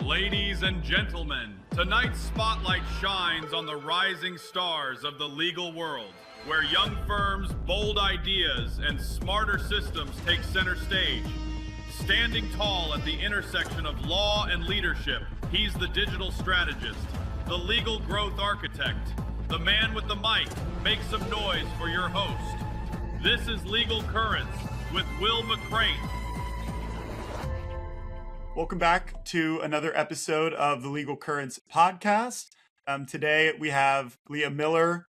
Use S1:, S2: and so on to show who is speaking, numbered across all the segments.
S1: Ladies and gentlemen, tonight's spotlight shines on the rising stars of the legal world, where young firms, bold ideas, and smarter systems take center stage. Standing tall at the intersection of law and leadership, he's the digital strategist, the legal growth architect, the man with the mic. Make some noise for your host. This is Legal Currents with Will McCrane.
S2: Welcome back to another episode of the Legal Currents podcast. Today we have Leah Miller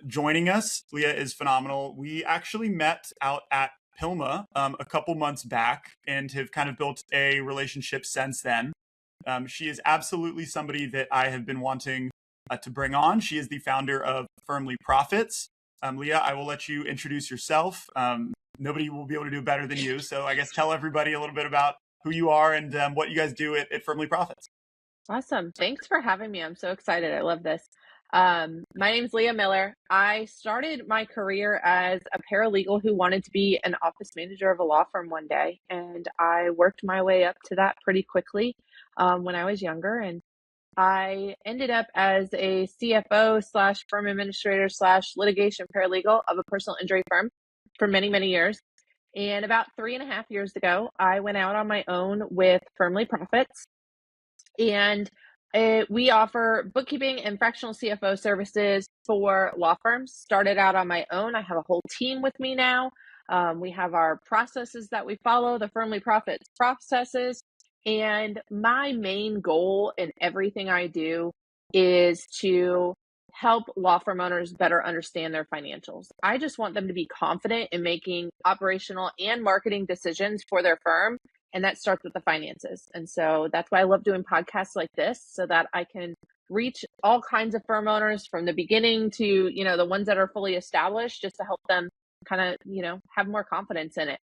S2: joining us. Leah is phenomenal. We actually met out at PILMA a couple months back and have kind of built a relationship since then. She is absolutely somebody that I have been wanting to bring on. She is the founder of Firmly Profits. Leah, I will let you introduce yourself. Nobody will be able to do better than you. So I guess tell everybody a little bit about who you are and what you guys do at Firmly Profits.
S3: Awesome. Thanks for having me. I'm so excited. I love this. My name's Leah Miller. I started my career as a paralegal who wanted to be an office manager of a law firm one day. And I worked my way up to that pretty quickly when I was younger. And I ended up as a CFO / firm administrator / litigation paralegal of a personal injury firm for many, many years. And about 3.5 years ago, I went out on my own with Firmly Profits. And we offer bookkeeping and fractional CFO services for law firms. Started out on my own. I have a whole team with me now. We have our processes that we follow, the Firmly Profits processes. And my main goal in everything I do is to help law firm owners better understand their financials. I just want them to be confident in making operational and marketing decisions for their firm. And that starts with the finances. And so that's why I love doing podcasts like this, so that I can reach all kinds of firm owners from the beginning to, the ones that are fully established, just to help them kind of, have more confidence in it.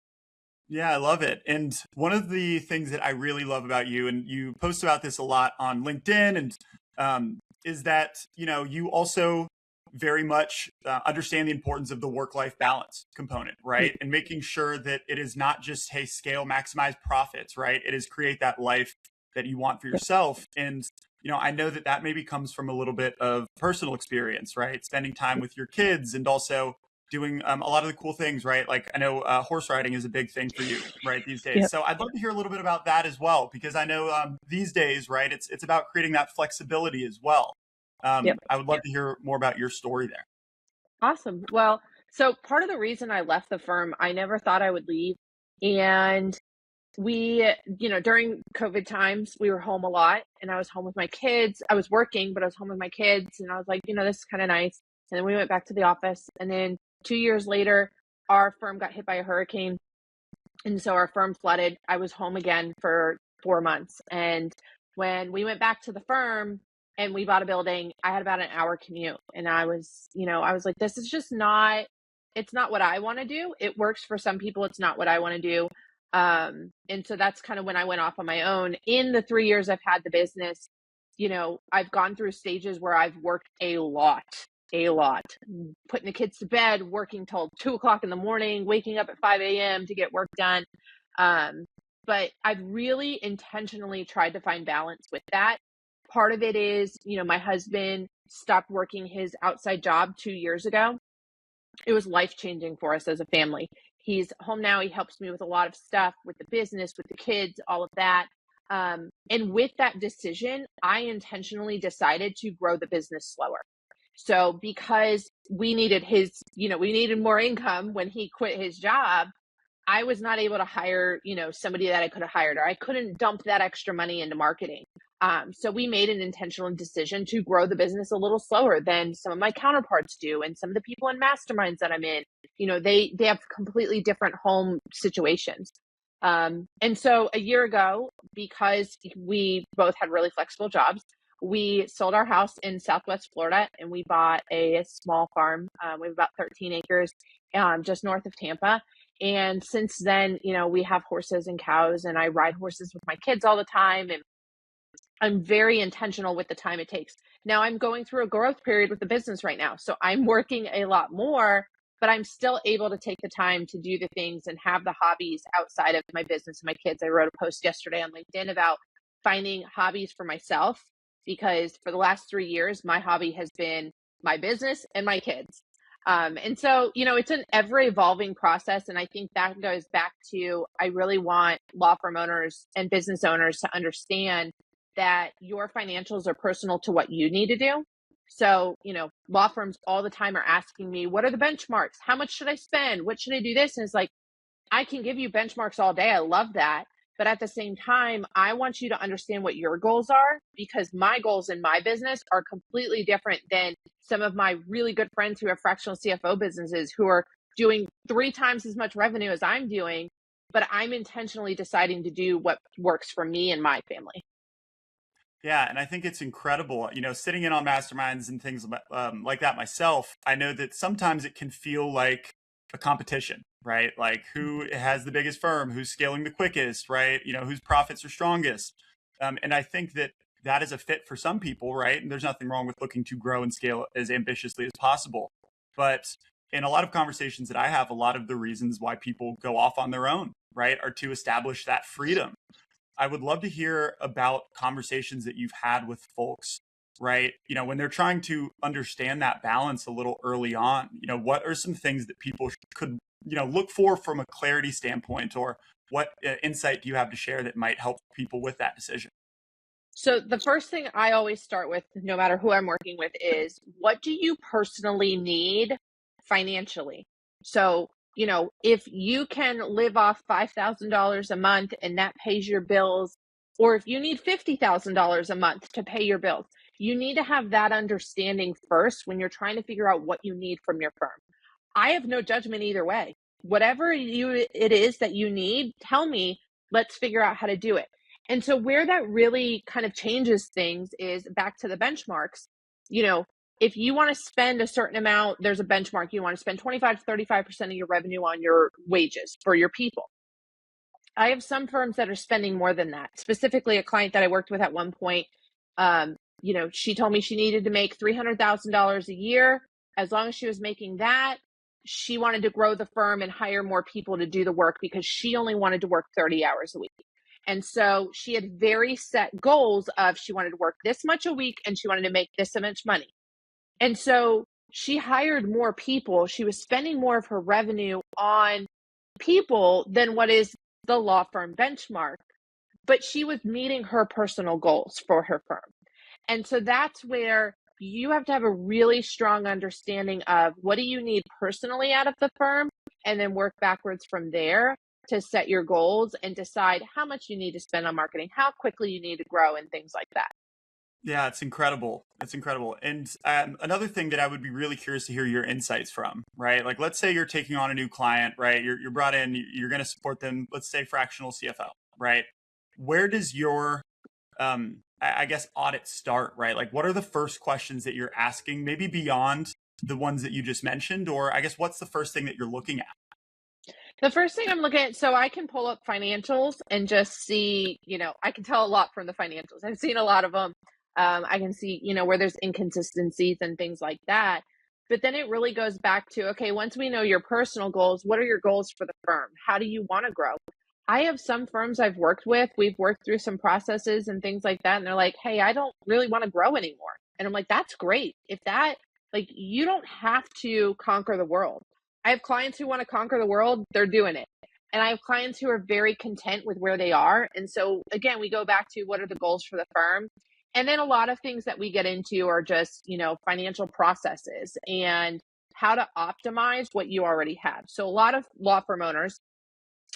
S2: Yeah, I love it. And one of the things that I really love about you, and you post about this a lot on LinkedIn, and is that, you also very much understand the importance of the work-life balance component, right? And making sure that it is not just, hey, scale, maximize profits, right? It is create that life that you want for yourself. And, I know that maybe comes from a little bit of personal experience, right? Spending time with your kids and also doing a lot of the cool things, right? Like I know horse riding is a big thing for you, right, these days.
S3: Yep.
S2: So I'd love to hear a little bit about that as well, because I know these days, right, it's about creating that flexibility as well.
S3: Yep.
S2: I would love to hear more about your story there.
S3: Awesome. Well, so part of the reason I left the firm, I never thought I would leave. And we, during COVID times, we were home a lot, and I was home with my kids. I was working, but I was home with my kids, and I was like, this is kind of nice. And then we went back to the office, and then 2 years later, our firm got hit by a hurricane. And so our firm flooded. I was home again for 4 months. And when we went back to the firm and we bought a building, I had about an hour commute. And I was like, this is just it's not what I want to do. It works for some people. It's not what I want to do. And so that's kind of when I went off on my own. In the 3 years I've had the business, I've gone through stages where I've worked a lot, putting the kids to bed, working till 2:00 in the morning, waking up at 5 a.m. to get work done. But I've really intentionally tried to find balance with that. Part of it is, my husband stopped working his outside job 2 years ago. It was life-changing for us as a family. He's home now. He helps me with a lot of stuff, with the business, with the kids, all of that. And with that decision, I intentionally decided to grow the business slower. So because we needed we needed more income when he quit his job, I was not able to hire, somebody that I could have hired, or I couldn't dump that extra money into marketing. So we made an intentional decision to grow the business a little slower than some of my counterparts do. And some of the people in masterminds that I'm in, they have completely different home situations. And so a year ago, because we both had really flexible jobs, we sold our house in Southwest Florida and we bought a small farm. We have about 13 acres just north of Tampa. And since then, we have horses and cows, and I ride horses with my kids all the time. And I'm very intentional with the time it takes. Now I'm going through a growth period with the business right now. So I'm working a lot more, but I'm still able to take the time to do the things and have the hobbies outside of my business and my kids. I wrote a post yesterday on LinkedIn about finding hobbies for myself, because for the last 3 years, my hobby has been my business and my kids. And so, it's an ever evolving process. And I think that goes back to, I really want law firm owners and business owners to understand that your financials are personal to what you need to do. So, law firms all the time are asking me, what are the benchmarks? How much should I spend? What should I do this? And it's like, I can give you benchmarks all day. I love that. But at the same time, I want you to understand what your goals are, because my goals in my business are completely different than some of my really good friends who have fractional CFO businesses who are doing 3 times as much revenue as I'm doing, but I'm intentionally deciding to do what works for me and my family.
S2: Yeah, and I think it's incredible. Sitting in on masterminds and things like that myself, I know that sometimes it can feel like a competition, right? Like who has the biggest firm, who's scaling the quickest, right? Whose profits are strongest. And I think that is a fit for some people, right? And there's nothing wrong with looking to grow and scale as ambitiously as possible. But in a lot of conversations that I have, a lot of the reasons why people go off on their own, right, are to establish that freedom. I would love to hear about conversations that you've had with folks, right? When they're trying to understand that balance a little early on, what are some things that people could, look for from a clarity standpoint, or what insight do you have to share that might help people with that decision?
S3: So the first thing I always start with, no matter who I'm working with, is what do you personally need financially? So, if you can live off $5,000 a month and that pays your bills, or if you need $50,000 a month to pay your bills, you need to have that understanding first when you're trying to figure out what you need from your firm. I have no judgment either way. Whatever it is that you need, tell me, let's figure out how to do it. And so where that really kind of changes things is back to the benchmarks. If you want to spend a certain amount, there's a benchmark. You want to spend 25 to 35% of your revenue on your wages for your people. I have some firms that are spending more than that. Specifically, a client that I worked with at one point, she told me she needed to make $300,000 a year. As long as she was making that, she wanted to grow the firm and hire more people to do the work, because she only wanted to work 30 hours a week. And so she had very set goals of, she wanted to work this much a week and she wanted to make this much money. And so she hired more people. She was spending more of her revenue on people than what is the law firm benchmark, but she was meeting her personal goals for her firm. And so that's where you have to have a really strong understanding of what do you need personally out of the firm, and then work backwards from there to set your goals and decide how much you need to spend on marketing, how quickly you need to grow, and things like that.
S2: Yeah, it's incredible. It's incredible. And another thing that I would be really curious to hear your insights from, right? Like, let's say you're taking on a new client, right? You're brought in, you're going to support them, let's say fractional CFO, right? Where does your, I guess, audit start, right? Like, what are the first questions that you're asking, maybe beyond the ones that you just mentioned? Or I guess, what's the first thing that you're looking at?
S3: The first thing I'm looking at, so I can pull up financials and just see, I can tell a lot from the financials. I've seen a lot of them. I can see, where there's inconsistencies and things like that. But then it really goes back to, okay, once we know your personal goals, what are your goals for the firm? How do you want to grow? I have some firms I've worked with, we've worked through some processes and things like that. And they're like, hey, I don't really want to grow anymore. And I'm like, that's great. You don't have to conquer the world. I have clients who want to conquer the world, they're doing it. And I have clients who are very content with where they are. And so again, we go back to what are the goals for the firm? And then a lot of things that we get into are just, financial processes and how to optimize what you already have. So a lot of law firm owners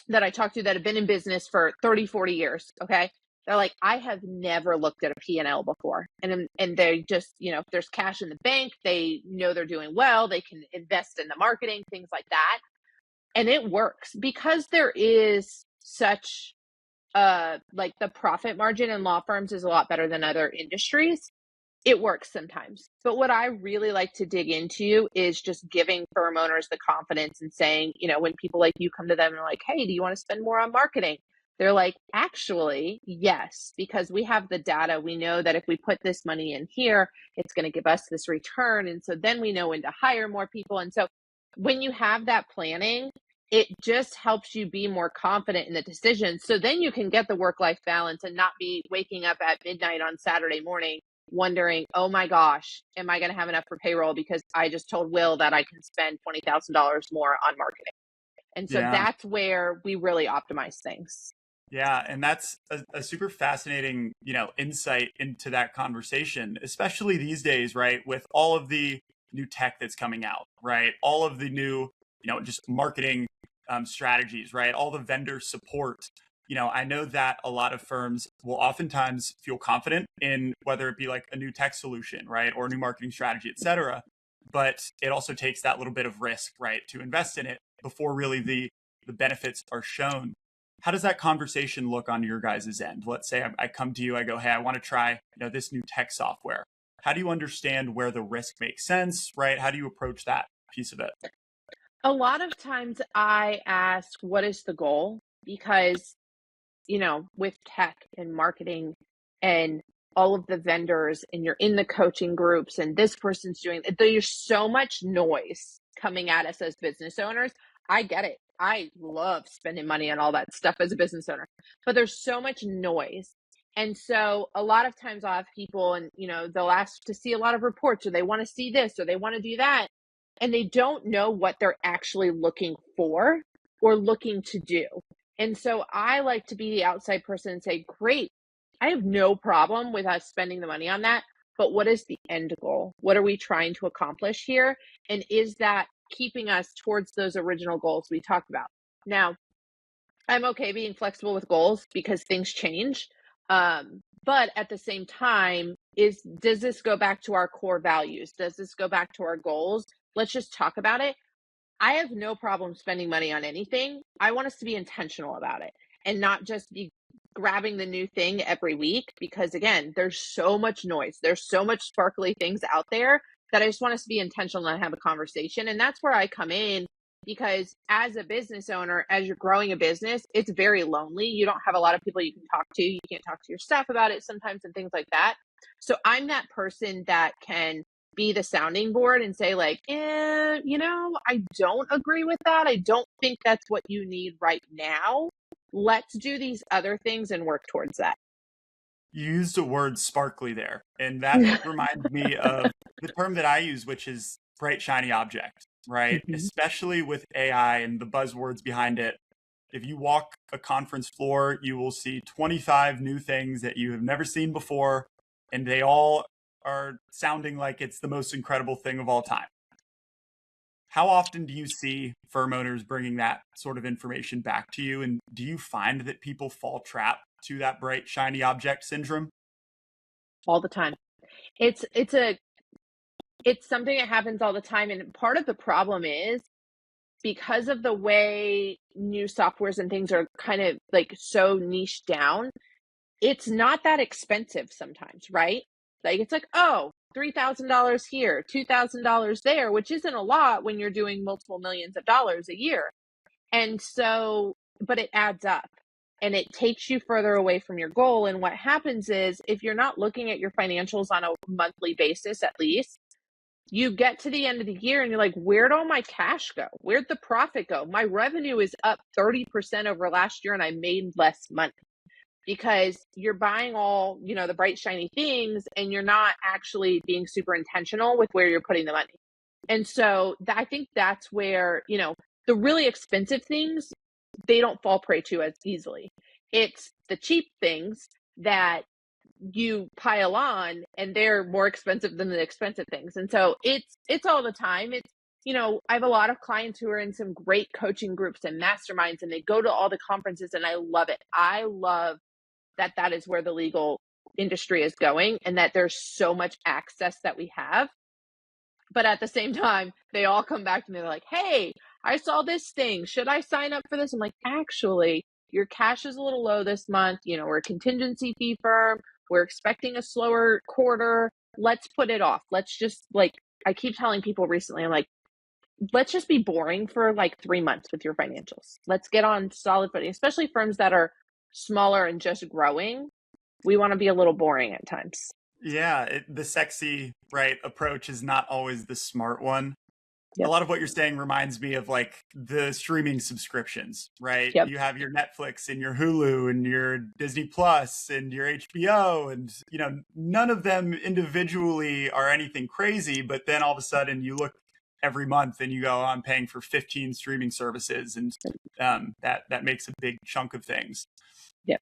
S3: that I talk to that have been in business for 30, 40 years, okay? They're like, I have never looked at a P&L before. And they just, if there's cash in the bank, they know they're doing well, they can invest in the marketing, things like that. And it works because there is such the profit margin in law firms is a lot better than other industries. It works sometimes. But what I really like to dig into is just giving firm owners the confidence and saying, when people like you come to them and are like, hey, do you want to spend more on marketing? They're like, actually, yes, because we have the data. We know that if we put this money in here, it's going to give us this return. And so then we know when to hire more people. And so when you have that planning, it just helps you be more confident in the decision. So then you can get the work-life balance and not be waking up at midnight on Saturday morning wondering, oh my gosh, am I going to have enough for payroll because I just told Will that I can spend $20,000 more on marketing. And so
S2: Yeah.
S3: that's where we really optimize things.
S2: Yeah, and that's a super fascinating, insight into that conversation, especially these days, right? With all of the new tech that's coming out, right? All of the new, just marketing strategies, right? All the vendor support. I know that a lot of firms will oftentimes feel confident in whether it be like a new tech solution, right? Or a new marketing strategy, et cetera. But it also takes that little bit of risk, right? To invest in it before really the benefits are shown. How does that conversation look on your guys' end? Let's say I come to you, I go, hey, I want to try, this new tech software. How do you understand where the risk makes sense, right? How do you approach that piece of it?
S3: A lot of times I ask, what is the goal? Because, with tech and marketing and all of the vendors, and you're in the coaching groups, and this person's doing, there's so much noise coming at us as business owners. I get it. I love spending money on all that stuff as a business owner, but there's so much noise. And so a lot of times I'll have people and, they'll ask to see a lot of reports, or they want to see this, or they want to do that. And they don't know what they're actually looking for or looking to do. And so I like to be the outside person and say, great, I have no problem with us spending the money on that. But what is the end goal? What are we trying to accomplish here? And is that keeping us towards those original goals we talked about? Now, I'm okay being flexible with goals because things change. But at the same time, does this go back to our core values? Does this go back to our goals? Let's just talk about it. I have no problem spending money on anything. I want us to be intentional about it and not just be grabbing the new thing every week, because again, there's so much noise. There's so much sparkly things out there that I just want us to be intentional and have a conversation. And that's where I come in, because as a business owner, as you're growing a business, it's very lonely. You don't have a lot of people you can talk to. You can't talk to your staff about it sometimes and things like that. So I'm that person that can be the sounding board and say like, I don't agree with that. I don't think that's what you need right now. Let's do these other things and work towards that.
S2: You used the word sparkly there, and that reminds me of the term that I use, which is bright, shiny object, right?
S3: Mhm.
S2: Especially with AI and the buzzwords behind it. If you walk a conference floor, you will see 25 new things that you have never seen before, and they all are sounding like it's the most incredible thing of all time. How often do you see firm owners bringing that sort of information back to you? And do you find that people fall trap to that bright, shiny object syndrome?
S3: All the time. It's something that happens all the time. And part of the problem is because of the way new softwares and things are kind of like so niche down, it's not that expensive sometimes, right? Like it's like, oh, $3,000 here, $2,000 there, which isn't a lot when you're doing multiple millions of dollars a year. And so, but it adds up and it takes you further away from your goal. And what happens is if you're not looking at your financials on a monthly basis, at least, you get to the end of the year and you're like, where'd all my cash go? Where'd the profit go? My revenue is up 30% over last year and I made less money, because you're buying all, the bright, shiny things and you're not actually being super intentional with where you're putting the money. And so I think that's where, the really expensive things, they don't fall prey to as easily. It's the cheap things that you pile on and they're more expensive than the expensive things. And so it's all the time. I have a lot of clients who are in some great coaching groups and masterminds, and they go to all the conferences, and I love it. I love that is where the legal industry is going and that there's so much access that we have. But at the same time, they all come back to me. They're like, hey, I saw this thing. Should I sign up for this? I'm like, actually, your cash is a little low this month. We're a contingency fee firm. We're expecting a slower quarter. Let's put it off. Let's just I keep telling people recently, I'm like, let's just be boring for like 3 months with your financials. Let's get on solid footing, especially firms that are smaller and just growing. We want to be a little boring at times.
S2: Yeah, the sexy, right, approach is not always the smart one. A lot of what you're saying reminds me of like the streaming subscriptions, right?
S3: Yep.
S2: You have your Netflix and your Hulu and your Disney Plus and your HBO, and none of them individually are anything crazy, but then all of a sudden you look every month and you go, oh, I'm paying for 15 streaming services, and that makes a big chunk of things.
S3: Yep.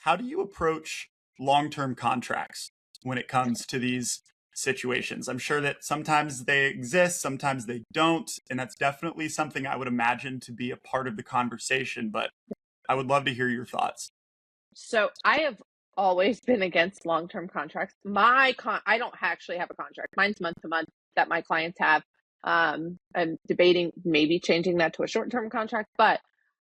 S2: How do you approach long-term contracts when it comes to these situations? I'm sure that sometimes they exist, sometimes they don't, and that's definitely something I would imagine to be a part of the conversation, but I would love to hear your thoughts.
S3: So I have always been against long-term contracts. I don't actually have a contract. Mine's month to month that my clients have. I'm debating maybe changing that to a short-term contract, but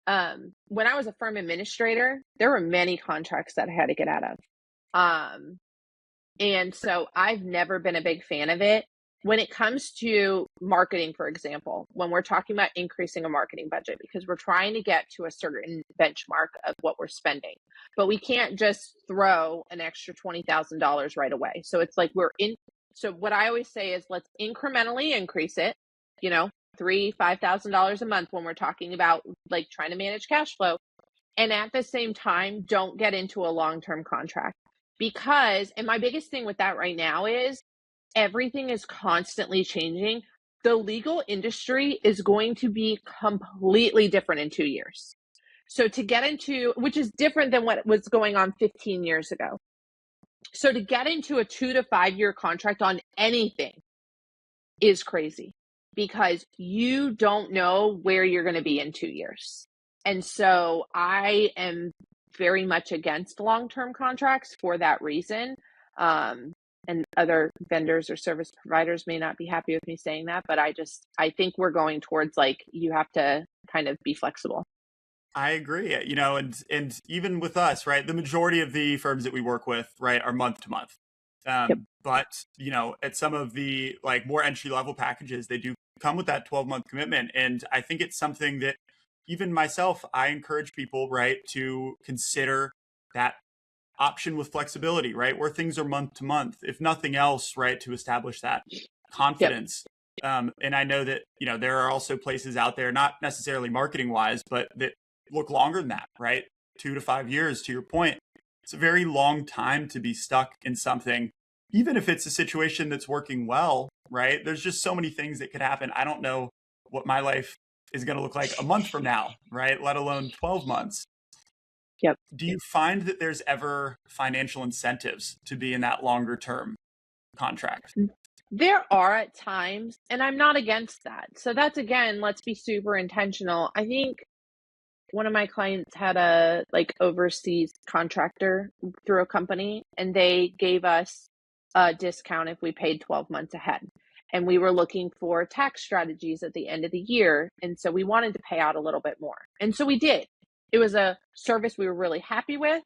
S3: when I was a firm administrator, there were many contracts that I had to get out of. And so I've never been a big fan of it. When it comes to marketing, for example, when we're talking about increasing a marketing budget, because we're trying to get to a certain benchmark of what we're spending, but we can't just throw an extra $20,000 right away. So it's like so what I always say is let's incrementally increase it, $3,000, $5,000 a month when we're talking about like trying to manage cash flow. And at the same time, don't get into a long-term contract. And my biggest thing with that right now is everything is constantly changing. The legal industry is going to be completely different in 2 years. So which is different than what was going on 15 years ago. So to get into a 2 to 5 year contract on anything is crazy because you don't know where you're going to be in 2 years. And so I am very much against long-term contracts for that reason. And other vendors or service providers may not be happy with me saying that, but I think we're going towards like, you have to kind of be flexible.
S2: I agree, and even with us, right, the majority of the firms that we work with, right, are month to month.
S3: Yep.
S2: But, at some of the like more entry level packages, they do come with that 12-month commitment. And I think it's something that even myself, I encourage people, right, to consider that option with flexibility, right, where things are month to month, if nothing else, right, to establish that confidence. Yep. And I know that, there are also places out there, not necessarily marketing wise, but that look longer than that, right? 2 to 5 years, to your point. It's a very long time to be stuck in something, even if it's a situation that's working well, right? There's just so many things that could happen. I don't know what my life is going to look like a month from now, right? Let alone 12 months.
S3: Yep.
S2: Do you find that there's ever financial incentives to be in that longer term contract?
S3: There are at times, and I'm not against that. So that's, again, let's be super intentional. I think one of my clients had a overseas contractor through a company, and they gave us a discount if we paid 12 months ahead. And we were looking for tax strategies at the end of the year. And so we wanted to pay out a little bit more. And so we did. It was a service we were really happy with.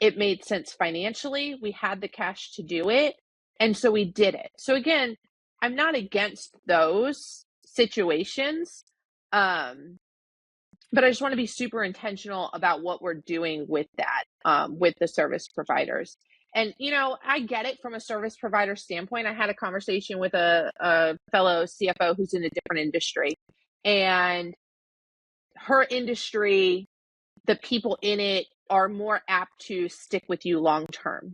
S3: It made sense financially. We had the cash to do it. And so we did it. So again, I'm not against those situations. But I just want to be super intentional about what we're doing with that, with the service providers. And, I get it from a service provider standpoint. I had a conversation with a fellow CFO who's in a different industry, and her industry, the people in it are more apt to stick with you long term.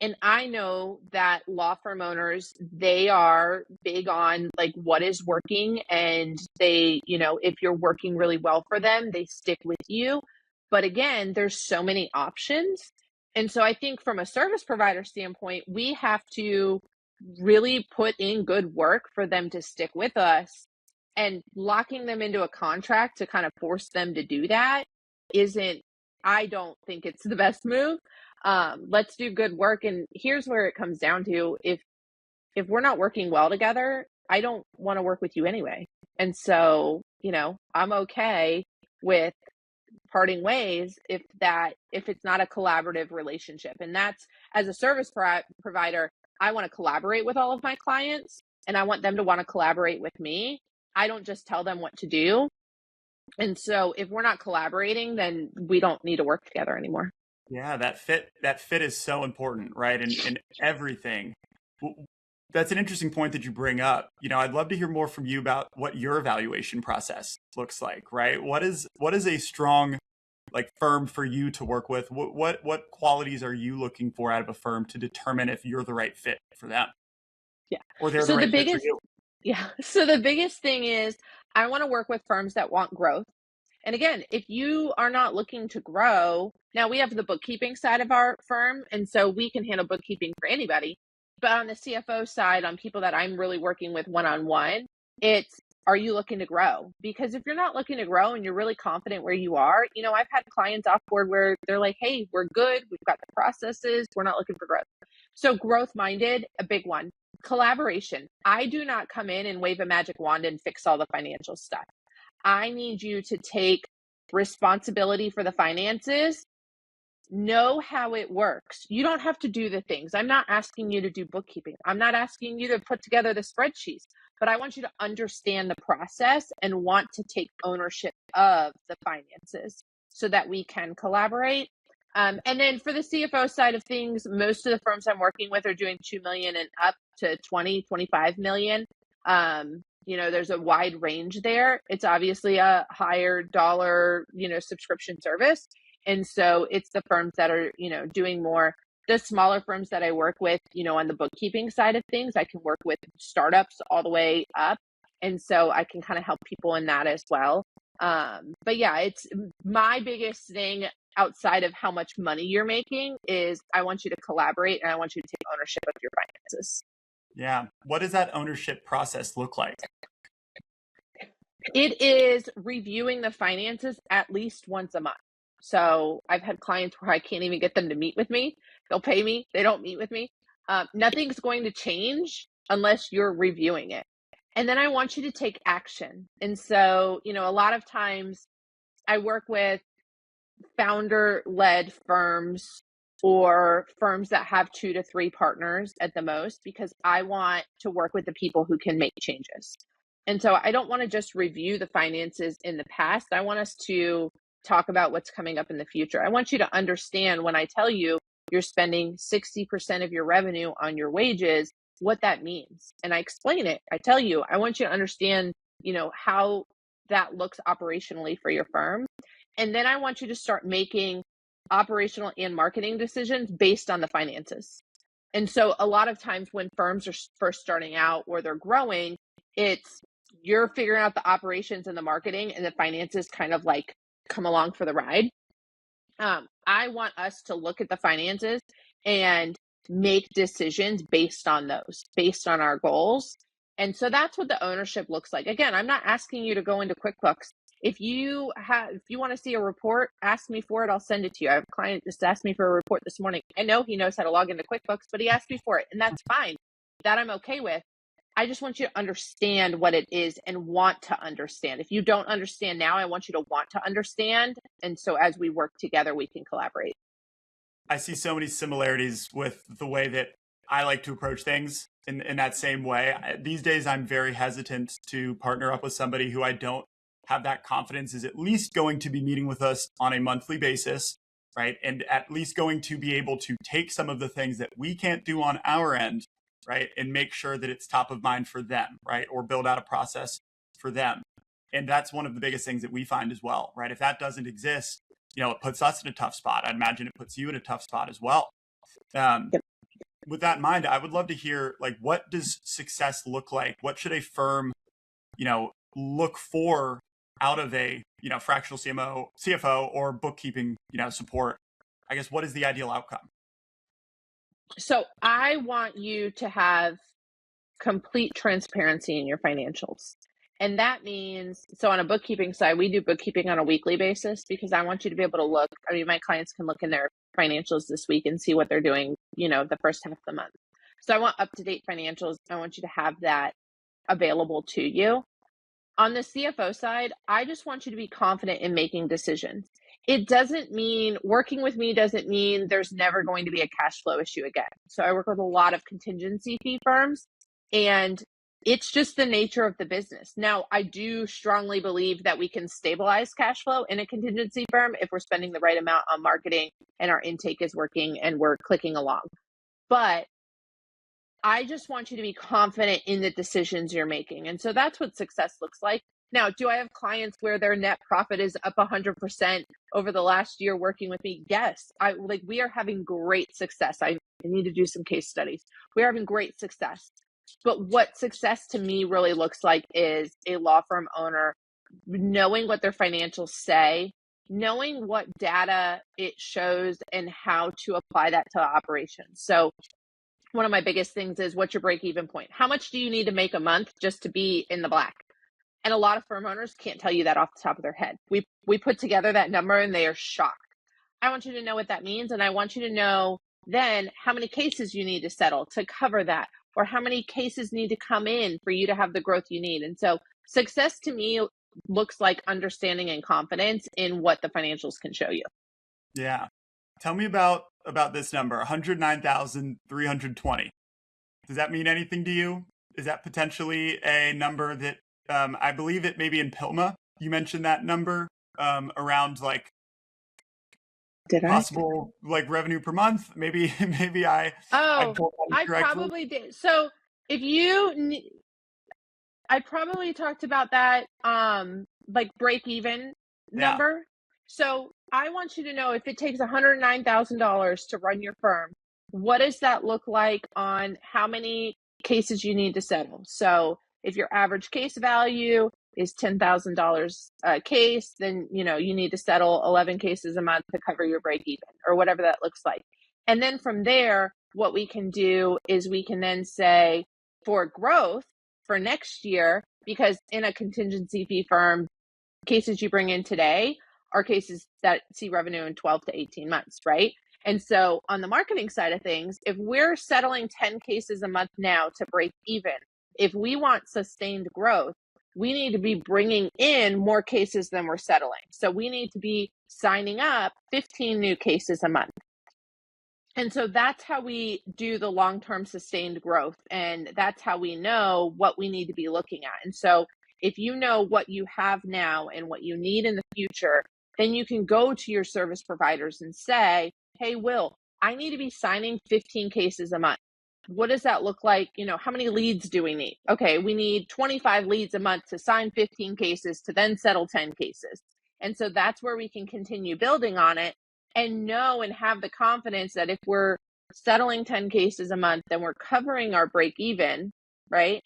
S3: And I know that law firm owners, they are big on like what is working, and they, if you're working really well for them, they stick with you. But again, there's so many options. And so I think from a service provider standpoint, we have to really put in good work for them to stick with us, and locking them into a contract to kind of force them to do that I don't think it's the best move. Let's do good work. And here's where it comes down to, if we're not working well together, I don't want to work with you anyway. And so, I'm okay with parting ways if it's not a collaborative relationship. And that's, as a service provider, I want to collaborate with all of my clients, and I want them to want to collaborate with me. I don't just tell them what to do. And so if we're not collaborating, then we don't need to work together anymore.
S2: Yeah, that fit is so important, right? In everything. That's an interesting point that you bring up. I'd love to hear more from you about what your evaluation process looks like, right? What is a strong firm for you to work with? What qualities are you looking for out of a firm to determine if you're the right fit for them
S3: Yeah.
S2: or they're the
S3: So the
S2: right fit for
S3: biggest
S2: you?
S3: yeah. So the biggest thing is I want to work with firms that want growth. And again, if you are not looking to grow, now we have the bookkeeping side of our firm, and so we can handle bookkeeping for anybody. But on the CFO side, on people that I'm really working with one-on-one, it's, are you looking to grow? Because if you're not looking to grow and you're really confident where you are, I've had clients off board where they're like, hey, we're good. We've got the processes. We're not looking for growth. So growth minded, a big one. Collaboration. I do not come in and wave a magic wand and fix all the financial stuff. I need you to take responsibility for the finances, know how it works. You don't have to do the things. I'm not asking you to do bookkeeping. I'm not asking you to put together the spreadsheets, but I want you to understand the process and want to take ownership of the finances so that we can collaborate. And then for the CFO side of things, most of the firms I'm working with are doing 2 million and up to 20, 25 million. There's a wide range there. It's obviously a higher dollar, subscription service. And so it's the firms that are, doing more. The smaller firms that I work with, on the bookkeeping side of things, I can work with startups all the way up. And so I can kind of help people in that as well. But yeah, it's my biggest thing outside of how much money you're making is I want you to collaborate and I want you to take ownership of your finances.
S2: Yeah. What does that ownership process look like?
S3: It is reviewing the finances at least once a month. So I've had clients where I can't even get them to meet with me. They'll pay me. They don't meet with me. Nothing's going to change unless you're reviewing it. And then I want you to take action. And so, a lot of times I work with founder-led firms or firms that have 2 to 3 partners at the most, because I want to work with the people who can make changes. And so I don't want to just review the finances in the past. I want us to talk about what's coming up in the future. I want you to understand when I tell you you're spending 60% of your revenue on your wages, what that means. And I explain it. I tell you, I want you to understand, how that looks operationally for your firm. And then I want you to start making operational and marketing decisions based on the finances. And so a lot of times when firms are first starting out or they're growing, it's you're figuring out the operations and the marketing, and the finances kind of like come along for the ride. I want us to look at the finances and make decisions based on those, based on our goals. And so that's what the ownership looks like. Again, I'm not asking you to go into QuickBooks. If you want to see a report, ask me for it. I'll send it to you. I have a client just asked me for a report this morning. I know he knows how to log into QuickBooks, but he asked me for it, and that's fine. That I'm okay with. I just want you to understand what it is and want to understand. If you don't understand now, I want you to want to understand. And so as we work together, we can collaborate.
S2: I see so many similarities with the way that I like to approach things in that same way. These days, I'm very hesitant to partner up with somebody who I don't have that confidence is at least going to be meeting with us on a monthly basis, right? And at least going to be able to take some of the things that we can't do on our end, right? And make sure that it's top of mind for them, right? Or build out a process for them. And that's one of the biggest things that we find as well, right? If that doesn't exist, it puts us in a tough spot. I'd imagine it puts you in a tough spot as well. With that in mind, I would love to hear, what does success look like? What should a firm, look for out of a, fractional CFO or bookkeeping, support? I guess, what is the ideal outcome?
S3: So I want you to have complete transparency in your financials. And that means, so on a bookkeeping side, we do bookkeeping on a weekly basis because I want you to be able to look. I mean, my clients can look in their financials this week and see what they're doing, the first half of the month. So I want up-to-date financials. I want you to have that available to you. On the CFO side, I just want you to be confident in making decisions. It doesn't mean working with me doesn't mean there's never going to be a cash flow issue again. So I work with a lot of contingency fee firms, and it's just the nature of the business. Now, I do strongly believe that we can stabilize cash flow in a contingency firm if we're spending the right amount on marketing and our intake is working and we're clicking along. But I just want you to be confident in the decisions you're making. And so that's what success looks like. Now, do I have clients where their net profit is up 100% over the last year working with me? Yes. We are having great success. I need to do some case studies. We're having great success. But what success to me really looks like is a law firm owner knowing what their financials say, knowing what data it shows, and how to apply that to operations. So one of my biggest things is, what's your break even point? How much do you need to make a month just to be in the black? And a lot of firm owners can't tell you that off the top of their head. We put together that number and they are shocked. I want you to know what that means. And I want you to know then how many cases you need to settle to cover that, or how many cases need to come in for you to have the growth you need. And so success to me looks like understanding and confidence in what the financials can show you.
S2: Yeah. Tell me about this number, 109,320. Does that mean anything to you? Is that potentially a number that I believe it maybe in PILMA, you mentioned that number around like possible like revenue per month? Maybe I
S3: probably did. So I probably talked about that like break even number. Yeah. So I want you to know, if it takes $109,000 to run your firm, what does that look like on how many cases you need to settle? So if your average case value is $10,000 a case, then you need to settle 11 cases a month to cover your break even, or whatever that looks like. And then from there, what we can do is we can then say, for growth for next year, because in a contingency fee firm, cases you bring in today are cases that see revenue in 12 to 18 months, right? And so on the marketing side of things, if we're settling 10 cases a month now to break even, if we want sustained growth, we need to be bringing in more cases than we're settling. So we need to be signing up 15 new cases a month. And so that's how we do the long-term sustained growth. And that's how we know what we need to be looking at. And so if you know what you have now and what you need in the future, then you can go to your service providers and say, hey, Will, I need to be signing 15 cases a month. What does that look like? How many leads do we need? Okay, we need 25 leads a month to sign 15 cases to then settle 10 cases. And so that's where we can continue building on it and know and have the confidence that if we're settling 10 cases a month, then we're covering our break even, right?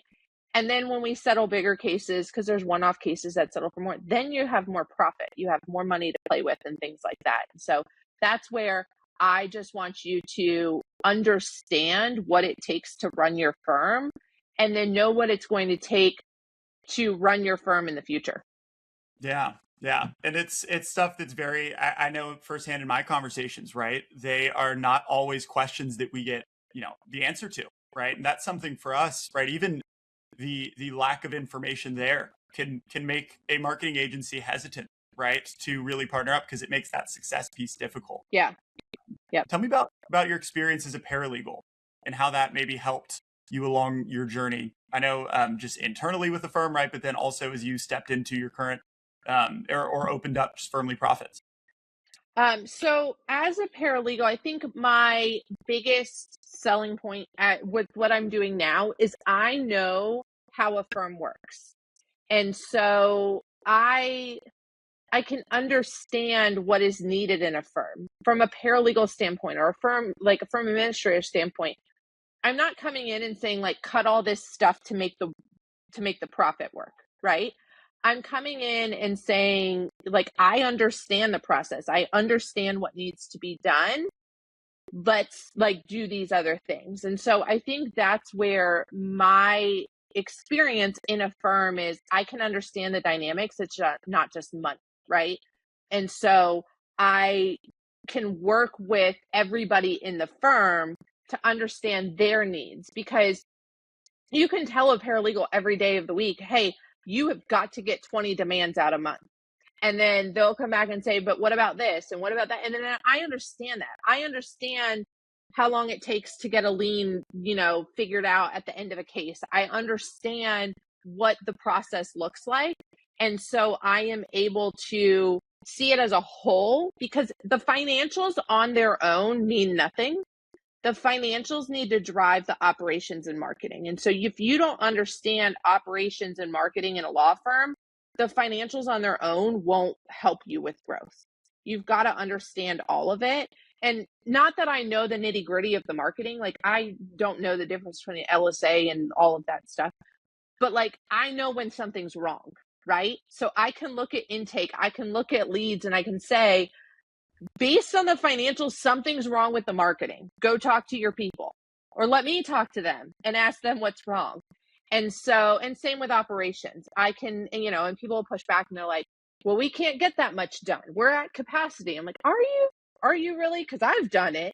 S3: And then when we settle bigger cases, because there's one-off cases that settle for more, then you have more profit. You have more money to play with and things like that. And so that's where I just want you to understand what it takes to run your firm, and then know what it's going to take to run your firm in the future.
S2: Yeah. Yeah. And it's stuff that's very, I know firsthand in my conversations, right? They are not always questions that we get, the answer to, right? And that's something for us, right? Even the lack of information there can make a marketing agency hesitant, right? To really partner up, because it makes that success piece difficult.
S3: Yeah. Yeah.
S2: Tell me about your experience as a paralegal and how that maybe helped you along your journey. I know just internally with the firm, right? But then also as you stepped into your current or opened up just Firmly Profits.
S3: So as a paralegal, I think my biggest selling point with what I'm doing now is I know how a firm works. And so I can understand what is needed in a firm from a paralegal standpoint, or a firm administrator standpoint. I'm not coming in and saying like, cut all this stuff to make the profit work, right? I'm coming in and saying, like, I understand the process. I understand what needs to be done. Let's do these other things. And so I think that's where my experience in a firm is. I can understand the dynamics. It's not just money, right? And so I can work with everybody in the firm to understand their needs, because you can tell a paralegal every day of the week, hey, you have got to get 20 demands out a month. And then they'll come back and say, but what about this? And what about that? And then I understand that. I understand how long it takes to get a lien, figured out at the end of a case. I understand what the process looks like. And so I am able to see it as a whole, because the financials on their own mean nothing the financials need to drive the operations and marketing. And so if you don't understand operations and marketing in a law firm, the financials on their own won't help you with growth. You've got to understand all of it. And not that I know the nitty gritty of the marketing, like I don't know the difference between the LSA and all of that stuff, but like I know when something's wrong, right? So I can look at intake, I can look at leads, and I can say, based on the financials, something's wrong with the marketing. Go talk to your people, or let me talk to them and ask them what's wrong. And so, and same with operations. I can, and people will push back and they're like, well, we can't get that much done. We're at capacity. I'm like, are you? Are you really? Because I've done it.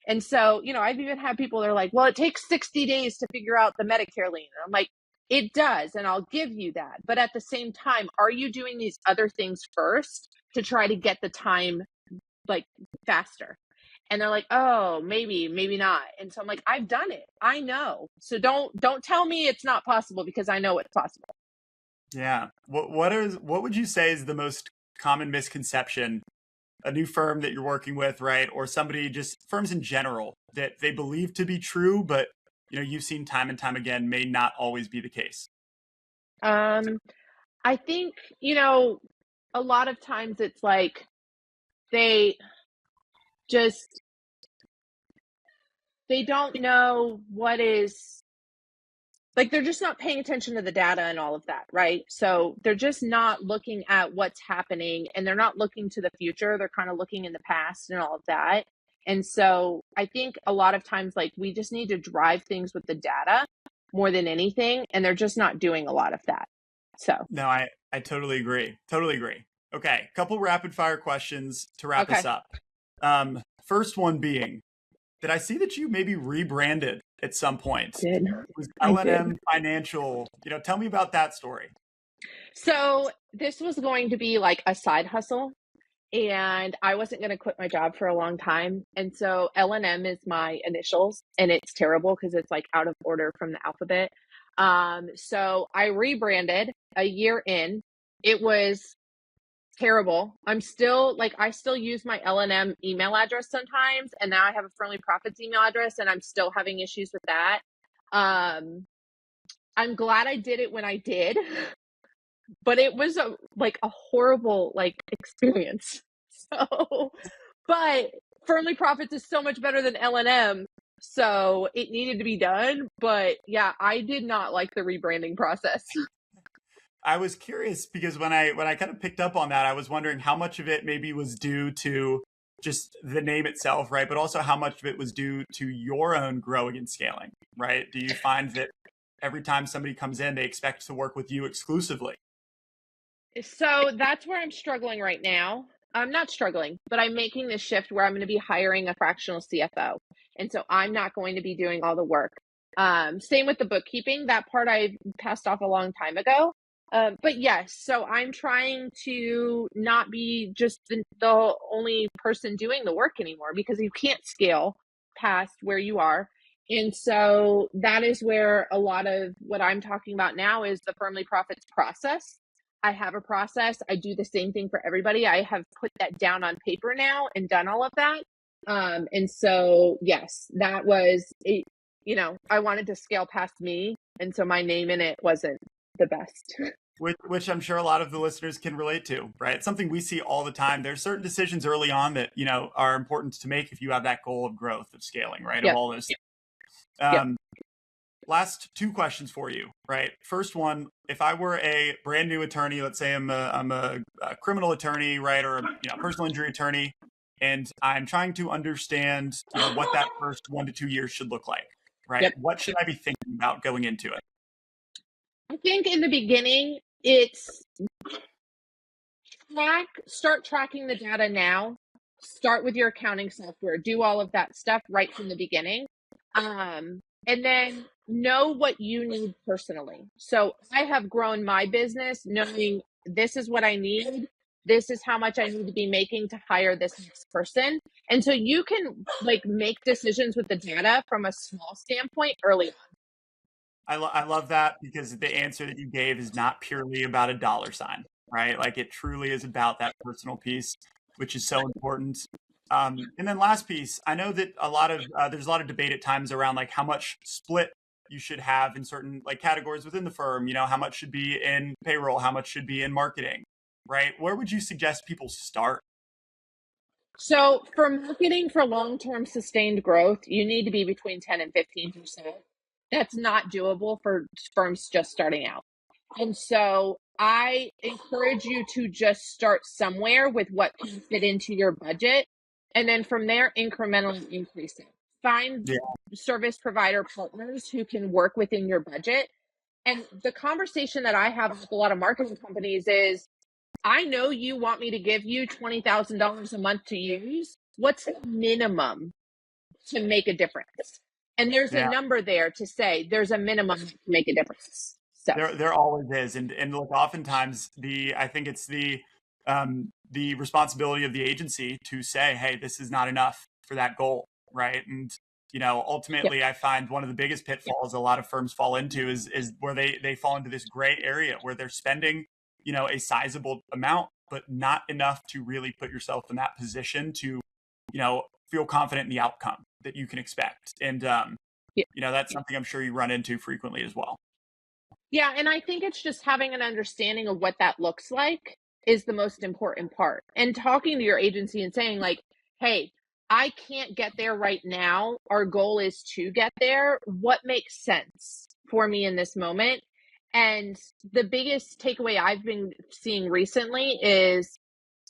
S3: And so, I've even had people that are like, well, it takes 60 days to figure out the Medicare lien. And I'm like, it does. And I'll give you that. But at the same time, are you doing these other things first to try to get the time like faster? And they're like, oh, maybe not. And so I'm like, I've done it. I know. So don't tell me it's not possible, because I know it's possible.
S2: Yeah. What would you say is the most common misconception a new firm that you're working with, right? Or somebody, just firms in general, that they believe to be true, but you've seen time and time again may not always be the case?
S3: I think, a lot of times it's like they don't know what is, like, they're just not paying attention to the data and all of that, right? So they're just not looking at what's happening, and they're not looking to the future. They're kind of looking in the past and all of that. And so I think a lot of times, like, we just need to drive things with the data more than anything, and they're just not doing a lot of that. So
S2: no, I totally agree. Okay, couple rapid fire questions to wrap us up. First one being, did I see that you maybe rebranded at some point?
S3: Did.
S2: It was L&M Financial. Tell me about that story.
S3: So this was going to be like a side hustle, and I wasn't going to quit my job for a long time. And so L&M is my initials, and it's terrible because it's like out of order from the alphabet. So I rebranded a year in. It was terrible. I still use my L&M email address sometimes, and now I have a Firmly Profits email address, and I'm still having issues with that. I'm glad I did it when I did, but it was a horrible experience. So, but Firmly Profits is so much better than L&M, so it needed to be done. But yeah, I did not like the rebranding process.
S2: I was curious because when I kind of picked up on that, I was wondering how much of it maybe was due to just the name itself, right? But also how much of it was due to your own growing and scaling, right? Do you find that every time somebody comes in, they expect to work with you exclusively?
S3: So that's where I'm struggling right now. I'm not struggling, but I'm making this shift where I'm going to be hiring a fractional CFO. And so I'm not going to be doing all the work. Same with the bookkeeping. That part I passed off a long time ago. But yes, so I'm trying to not be just the only person doing the work anymore, because you can't scale past where you are. And so that is where a lot of what I'm talking about now is the Firmly Profits process. I have a process. I do the same thing for everybody. I have put that down on paper now and done all of that. And so, yes, that was, it, I wanted to scale past me. And so my name in it wasn't the best.
S2: Which I'm sure a lot of the listeners can relate to, right? It's something we see all the time. There's certain decisions early on that, are important to make if you have that goal of growth, of scaling, right? Yep. Of all those. Yep. Last two questions for you, right? First one, if I were a brand new attorney, let's say I'm a criminal attorney, right? Or a personal injury attorney, and I'm trying to understand what that first 1 to 2 years should look like, right? Yep. What should I be thinking about going into it?
S3: I think in the beginning, it's start tracking the data now. Start with your accounting software. Do all of that stuff right from the beginning. And then know what you need personally. So I have grown my business knowing this is what I need. This is how much I need to be making to hire this next person. And so you can make decisions with the data from a small standpoint early on.
S2: I love that, because the answer that you gave is not purely about a dollar sign, right? Like, it truly is about that personal piece, which is so important. And then last piece, I know that there's a lot of debate at times around like how much split you should have in certain like categories within the firm. How much should be in payroll, how much should be in marketing, right? Where would you suggest people start?
S3: So for marketing for long-term sustained growth, you need to be between 10 and 15%. That's not doable for firms just starting out. And so I encourage you to just start somewhere with what can fit into your budget. And then from there, incrementally increase it. Find
S2: Yeah.
S3: service provider partners who can work within your budget. And the conversation that I have with a lot of marketing companies is, I know you want me to give you $20,000 a month to use. What's the minimum to make a difference? And there's a
S2: Yeah.
S3: number there to say there's a minimum to make a difference. So
S2: There always is, and look, oftentimes I think it's the responsibility of the agency to say, hey, this is not enough for that goal, right? And ultimately, I find one of the biggest pitfalls a lot of firms fall into is where they fall into this gray area where they're spending a sizable amount, but not enough to really put yourself in that position to feel confident in the outcome that you can expect, and that's something I'm sure you run into frequently as well.
S3: Yeah, and I think it's just having an understanding of what that looks like is the most important part. And talking to your agency and saying like, "Hey, I can't get there right now. Our goal is to get there. What makes sense for me in this moment?" And the biggest takeaway I've been seeing recently is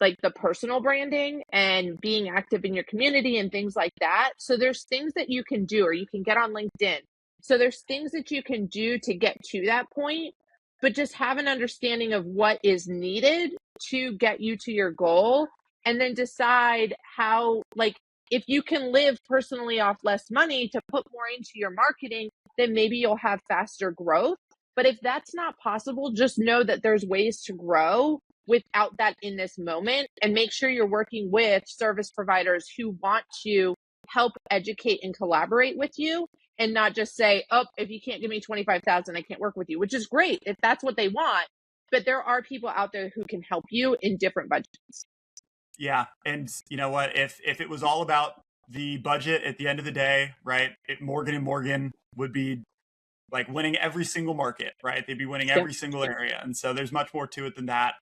S3: like the personal branding and being active in your community and things like that. So there's things that you can do, or you can get on LinkedIn. So there's things that you can do to get to that point, but just have an understanding of what is needed to get you to your goal, and then decide how, like, if you can live personally off less money to put more into your marketing, then maybe you'll have faster growth. But if that's not possible, just know that there's ways to grow without that in this moment, and make sure you're working with service providers who want to help educate and collaborate with you, and not just say, "Oh, if you can't give me 25,000, I can't work with you," which is great if that's what they want. But there are people out there who can help you in different budgets.
S2: Yeah, and you know what? If it was all about the budget at the end of the day, right? Morgan and Morgan would be like winning every single market, right? They'd be winning every single area, and so there's much more to it than that.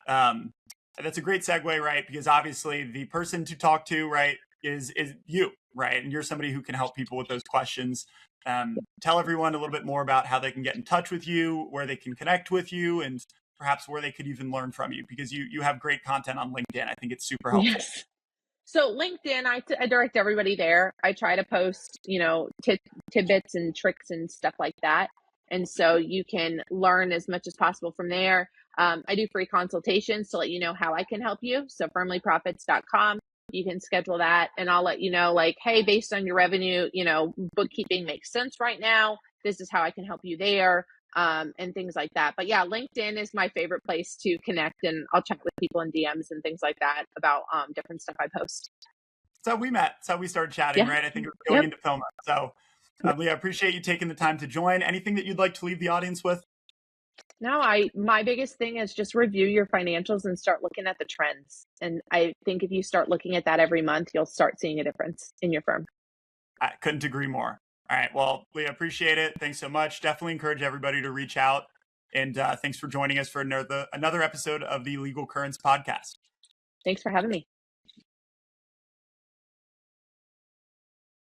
S2: That's a great segue, right? Because obviously the person to talk to, right, is you, right? And you're somebody who can help people with those questions. Tell everyone a little bit more about how they can get in touch with you, where they can connect with you, and perhaps where they could even learn from you, because you have great content on LinkedIn. I think it's super helpful.
S3: Yes. So LinkedIn, I direct everybody there. I try to post, tidbits and tricks and stuff like that. And so you can learn as much as possible from there. I do free consultations to let you know how I can help you. So firmlyprofits.com, you can schedule that, and I'll let you know, like, hey, based on your revenue, bookkeeping makes sense right now. This is how I can help you there. And things like that. But yeah, LinkedIn is my favorite place to connect, and I'll chat with people in DMs and things like that about different stuff I post.
S2: That's how we met. That's how we started chatting, right? I think it was going into film. So, Leah, I appreciate you taking the time to join. Anything that you'd like to leave the audience with?
S3: No, my biggest thing is just review your financials and start looking at the trends. And I think if you start looking at that every month, you'll start seeing a difference in your firm.
S2: I couldn't agree more. All right. Well, Leah, appreciate it. Thanks so much. Definitely encourage everybody to reach out. And thanks for joining us for another episode of the Legal Currents podcast.
S3: Thanks for having me.